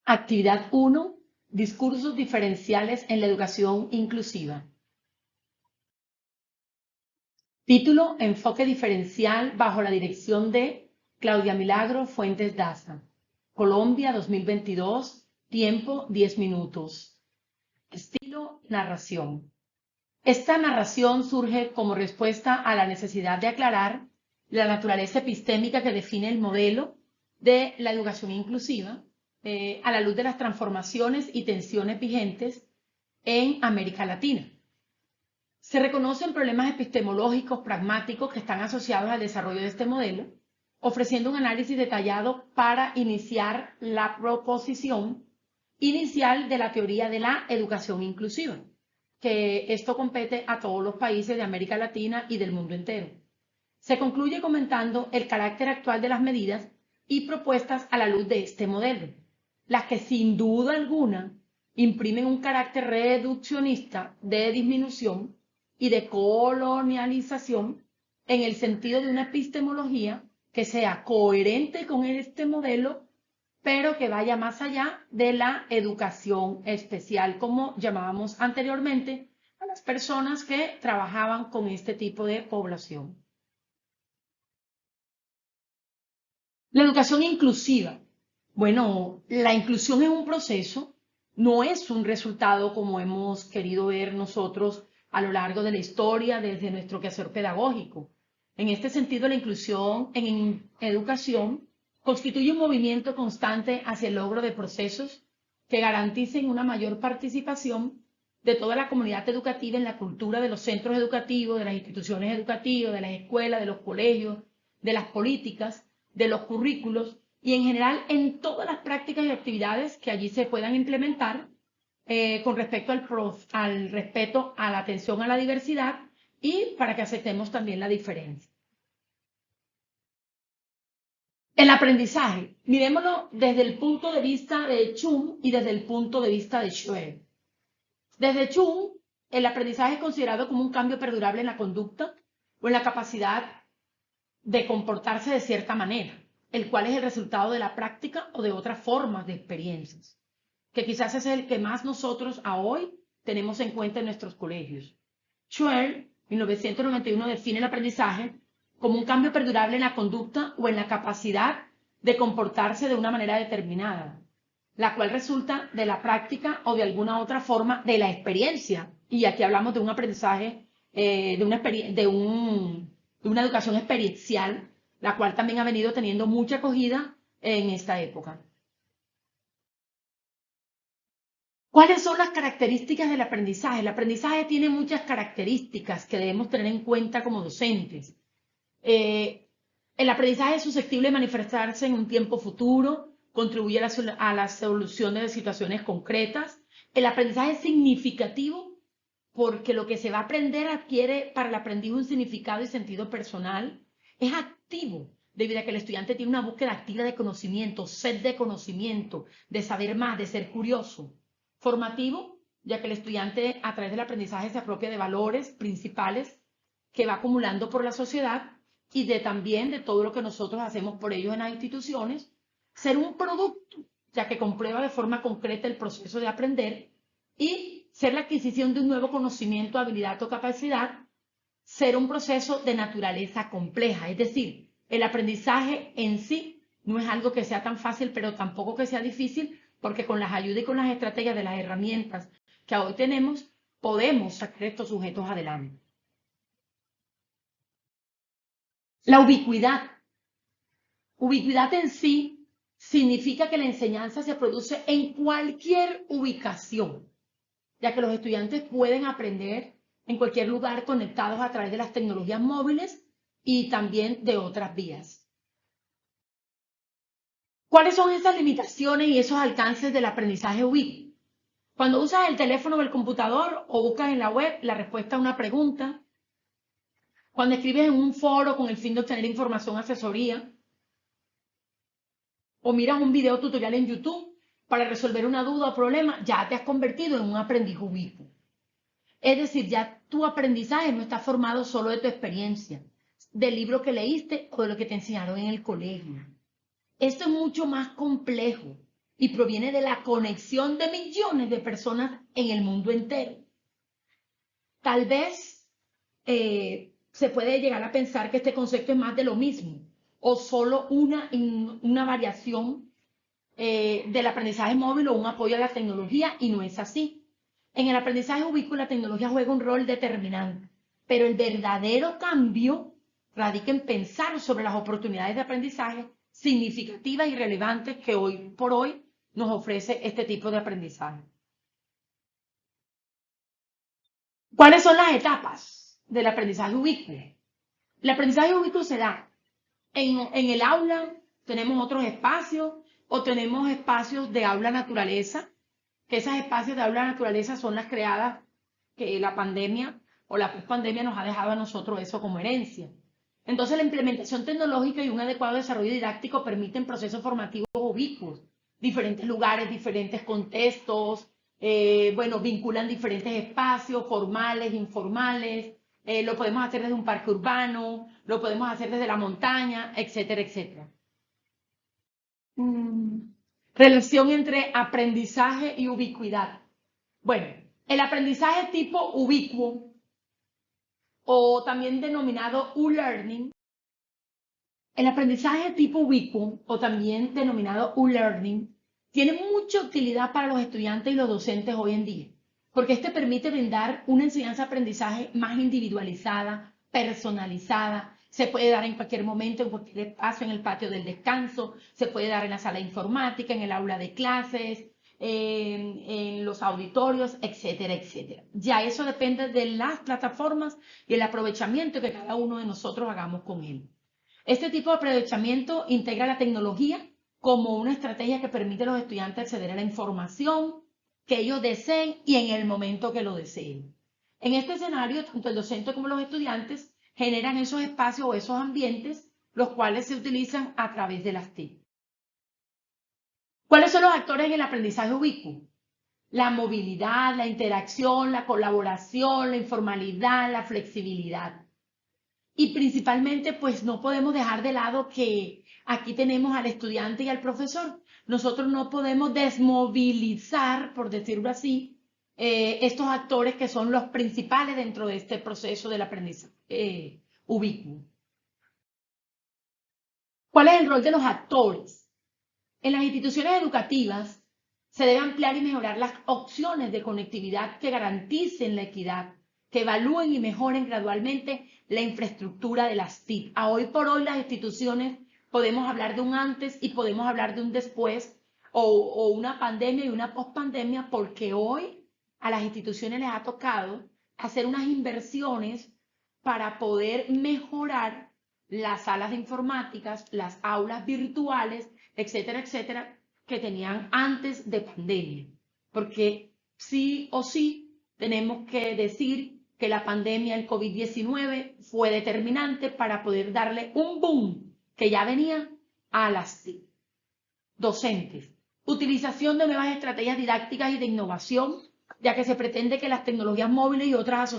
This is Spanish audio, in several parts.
Actividad 1. Discursos diferenciales en la educación inclusiva. Título: Enfoque diferencial bajo la dirección de Claudia Milagro Fuentes Daza. Colombia, 2022. Tiempo: 10 minutos. Estilo: narración. Esta narración surge como respuesta a la necesidad de aclarar la naturaleza epistémica que define el modelo de la educación inclusiva a la luz de las transformaciones y tensiones vigentes en América Latina. Se reconocen problemas epistemológicos pragmáticos que están asociados al desarrollo de este modelo, ofreciendo un análisis detallado para iniciar la proposición inicial de la teoría de la educación inclusiva, que esto compete a todos los países de América Latina y del mundo entero. Se concluye comentando el carácter actual de las medidas y propuestas a la luz de este modelo, las que sin duda alguna imprimen un carácter reduccionista de disminución y de colonialización en el sentido de una epistemología que sea coherente con este modelo, pero que vaya más allá de la educación especial, como llamábamos anteriormente a las personas que trabajaban con este tipo de población. La educación inclusiva. Bueno, la inclusión es un proceso, no es un resultado como hemos querido ver nosotros a lo largo de la historia desde nuestro quehacer pedagógico. En este sentido, la inclusión en educación constituye un movimiento constante hacia el logro de procesos que garanticen una mayor participación de toda la comunidad educativa en la cultura de los centros educativos, de las instituciones educativas, de las escuelas, de los colegios, de las políticas, de los currículos y en general en todas las prácticas y actividades que allí se puedan implementar con respecto al respeto a la atención a la diversidad y para que aceptemos también la diferencia. El aprendizaje, miremoslo desde el punto de vista de Chum y desde el punto de vista de Schwer. Desde Chum, el aprendizaje es considerado como un cambio perdurable en la conducta o en la capacidad de comportarse de cierta manera, el cual es el resultado de la práctica o de otras formas de experiencias, que quizás es el que más nosotros a hoy tenemos en cuenta en nuestros colegios. Schwer, 1991, define el aprendizaje como un cambio perdurable en la conducta o en la capacidad de comportarse de una manera determinada, la cual resulta de la práctica o de alguna otra forma de la experiencia. Y aquí hablamos de un aprendizaje, de una educación experiencial, la cual también ha venido teniendo mucha acogida en esta época. ¿Cuáles son las características del aprendizaje? El aprendizaje tiene muchas características que debemos tener en cuenta como docentes. El aprendizaje es susceptible de manifestarse en un tiempo futuro, contribuye a la solución de situaciones concretas. El aprendizaje es significativo porque lo que se va a aprender adquiere para el aprendiz un significado y sentido personal. Es activo, debido a que el estudiante tiene una búsqueda activa de conocimiento, sed de conocimiento, de saber más, de ser curioso. Formativo, ya que el estudiante a través del aprendizaje se apropia de valores principales que va acumulando por la sociedad y también de todo lo que nosotros hacemos por ellos en las instituciones. Ser un producto, ya que comprueba de forma concreta el proceso de aprender, y ser la adquisición de un nuevo conocimiento, habilidad o capacidad. Ser un proceso de naturaleza compleja, es decir, el aprendizaje en sí no es algo que sea tan fácil, pero tampoco que sea difícil, porque con las ayudas y con las estrategias de las herramientas que hoy tenemos, podemos sacar estos sujetos adelante. La ubicuidad. Ubicuidad en sí significa que la enseñanza se produce en cualquier ubicación, ya que los estudiantes pueden aprender en cualquier lugar conectados a través de las tecnologías móviles y también de otras vías. ¿Cuáles son esas limitaciones y esos alcances del aprendizaje ubícuo? Cuando usas el teléfono o el computador o buscas en la web la respuesta a una pregunta, cuando escribes en un foro con el fin de obtener información o asesoría, o miras un video tutorial en YouTube para resolver una duda o problema, ya te has convertido en un aprendiz ubícuo. Es decir, ya tu aprendizaje no está formado solo de tu experiencia, del libro que leíste o de lo que te enseñaron en el colegio. Esto es mucho más complejo y proviene de la conexión de millones de personas en el mundo entero. Tal vez se puede llegar a pensar que este concepto es más de lo mismo o solo una variación del aprendizaje móvil o un apoyo a la tecnología, y no es así. En el aprendizaje ubícuo la tecnología juega un rol determinante, pero el verdadero cambio radica en pensar sobre las oportunidades de aprendizaje significativas y relevantes que hoy por hoy nos ofrece este tipo de aprendizaje. ¿Cuáles son las etapas del aprendizaje ubícuo? El aprendizaje ubícuo se da en el aula, tenemos otros espacios o tenemos espacios de aula naturaleza, que esos espacios de aula naturaleza son las creadas que la pandemia o la pospandemia nos ha dejado a nosotros eso como herencia. Entonces, la implementación tecnológica y un adecuado desarrollo didáctico permiten procesos formativos ubicuos, diferentes lugares, diferentes contextos, bueno, vinculan diferentes espacios, formales, informales, lo podemos hacer desde un parque urbano, lo podemos hacer desde la montaña, etcétera, etcétera. Relación entre aprendizaje y ubicuidad. Bueno, el aprendizaje tipo ubicuo, o también denominado U-Learning, el aprendizaje tipo ubicuo, o también denominado U-Learning, tiene mucha utilidad para los estudiantes y los docentes hoy en día, porque este permite brindar una enseñanza-aprendizaje más individualizada, personalizada. Se puede dar en cualquier momento, en cualquier espacio, en el patio del descanso, se puede dar en la sala informática, en el aula de clases, en los auditorios, etcétera, etcétera. Ya eso depende de las plataformas y el aprovechamiento que cada uno de nosotros hagamos con él. Este tipo de aprovechamiento integra la tecnología como una estrategia que permite a los estudiantes acceder a la información que ellos deseen y en el momento que lo deseen. En este escenario, tanto el docente como los estudiantes generan esos espacios o esos ambientes, los cuales se utilizan a través de las TIC. ¿Cuáles son los actores en el aprendizaje ubicuo? La movilidad, la interacción, la colaboración, la informalidad, la flexibilidad. Y principalmente, pues no podemos dejar de lado que aquí tenemos al estudiante y al profesor. Nosotros no podemos desmovilizar, por decirlo así, estos actores que son los principales dentro de este proceso del aprendizaje ubicuo. ¿Cuál es el rol de los actores? En las instituciones educativas se debe ampliar y mejorar las opciones de conectividad que garanticen la equidad, que evalúen y mejoren gradualmente la infraestructura de las TIC. A hoy por hoy las instituciones podemos hablar de un antes y podemos hablar de un después, o una pandemia y una pospandemia, porque hoy a las instituciones les ha tocado hacer unas inversiones para poder mejorar las salas de informáticas, las aulas virtuales, etcétera, etcétera, que tenían antes de pandemia. Porque sí o sí tenemos que decir que la pandemia, el COVID-19, fue determinante para poder darle un boom que ya venía a las docentes. Utilización de nuevas estrategias didácticas y de innovación, ya que se pretende que las tecnologías móviles y otras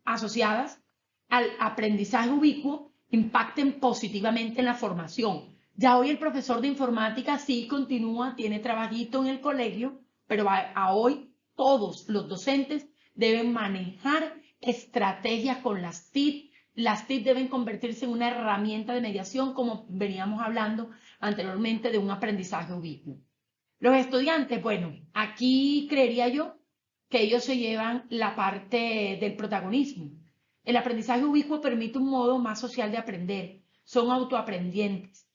asociadas al aprendizaje ubicuo impacten positivamente en la formación. Ya hoy el profesor de informática sí continúa, tiene trabajito en el colegio, pero a hoy todos los docentes deben manejar estrategias con las TIC. Las TIC deben convertirse en una herramienta de mediación, como veníamos hablando anteriormente, de un aprendizaje ubicuo. Los estudiantes, bueno, aquí creería yo que ellos se llevan la parte del protagonismo. El aprendizaje ubicuo permite un modo más social de aprender. Son autoaprendientes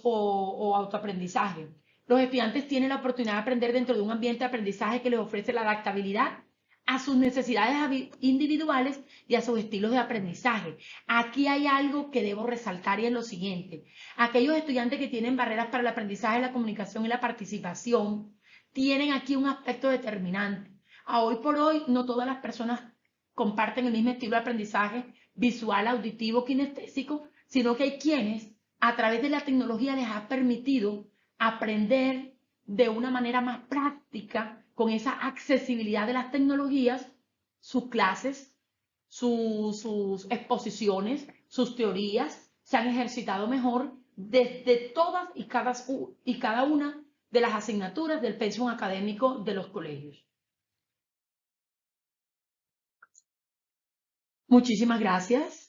o autoaprendizaje. Los estudiantes tienen la oportunidad de aprender dentro de un ambiente de aprendizaje que les ofrece la adaptabilidad a sus necesidades individuales y a sus estilos de aprendizaje. Aquí hay algo que debo resaltar y es lo siguiente. Aquellos estudiantes que tienen barreras para el aprendizaje, la comunicación y la participación tienen aquí un aspecto determinante. A hoy por hoy no todas las personas comparten el mismo estilo de aprendizaje visual, auditivo, kinestésico, sino que hay quienes a través de la tecnología les ha permitido aprender de una manera más práctica, con esa accesibilidad de las tecnologías, sus clases, sus exposiciones, sus teorías, se han ejercitado mejor desde todas y cada una de las asignaturas del pensum académico de los colegios. Muchísimas gracias.